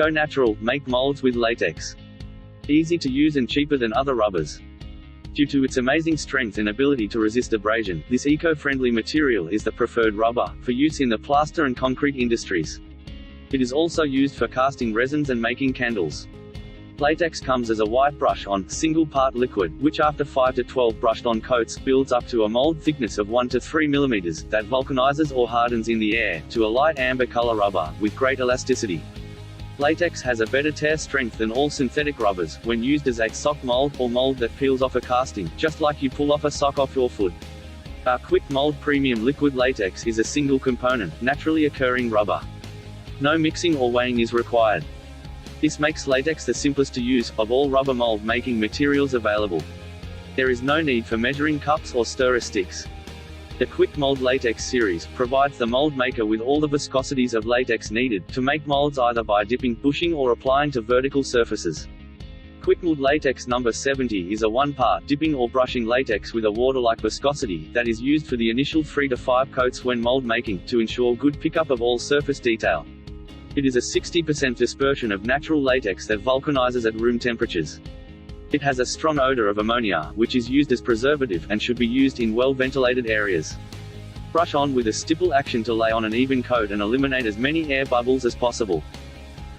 Go natural, make molds with latex. Easy to use and cheaper than other rubbers. Due to its amazing strength and ability to resist abrasion, this eco-friendly material is the preferred rubber, for use in the plaster and concrete industries. It is also used for casting resins and making candles. Latex comes as a white brush-on, single-part liquid, which after 5 to 12 brushed-on coats, builds up to a mold thickness of 1 to 3 mm, that vulcanizes or hardens in the air, to a light amber color rubber, with great elasticity. Latex has a better tear strength than all synthetic rubbers, when used as a sock mold, or mold that peels off a casting, just like you pull off a sock off your foot. Our Kwik-Mold Premium Liquid Latex is a single component, naturally occurring rubber. No mixing or weighing is required. This makes latex the simplest to use, of all rubber mold making materials available. There is no need for measuring cups or stirrer sticks. The Kwik-Mold Latex series provides the mold maker with all the viscosities of latex needed to make molds either by dipping, bushing or applying to vertical surfaces. Kwik-Mold Latex number 70 is a one-part dipping or brushing latex with a water-like viscosity that is used for the initial 3 to 5 coats when mold making, to ensure good pickup of all surface detail. It is a 60% dispersion of natural latex that vulcanizes at room temperatures. It has a strong odor of ammonia, which is used as preservative, and should be used in well-ventilated areas. Brush on with a stipple action to lay on an even coat and eliminate as many air bubbles as possible.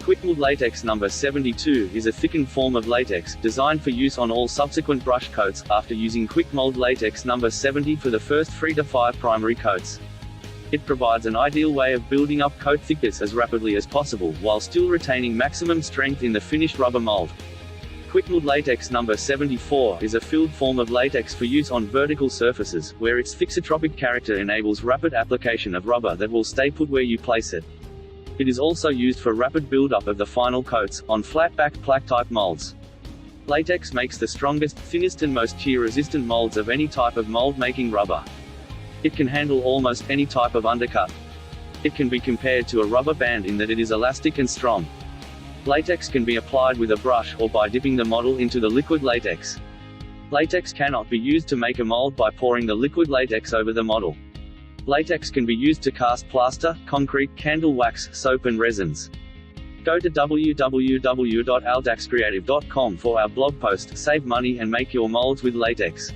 Kwik-Mold Latex number 72 is a thickened form of latex, designed for use on all subsequent brush coats, after using Kwik-Mold Latex number 70 for the first 3 to 5 primary coats. It provides an ideal way of building up coat thickness as rapidly as possible, while still retaining maximum strength in the finished rubber mold. Kwik-Mold Latex number 74 is a filled form of latex for use on vertical surfaces, where its thixotropic character enables rapid application of rubber that will stay put where you place it. It is also used for rapid build-up of the final coats, on flat-back plaque-type molds. Latex makes the strongest, thinnest and most tear-resistant molds of any type of mold-making rubber. It can handle almost any type of undercut. It can be compared to a rubber band in that it is elastic and strong. Latex can be applied with a brush, or by dipping the model into the liquid latex. Latex cannot be used to make a mold by pouring the liquid latex over the model. Latex can be used to cast plaster, concrete, candle wax, soap and resins. Go to www.aldaxcreative.com for our blog post, Save Money and Make Your Molds with Latex.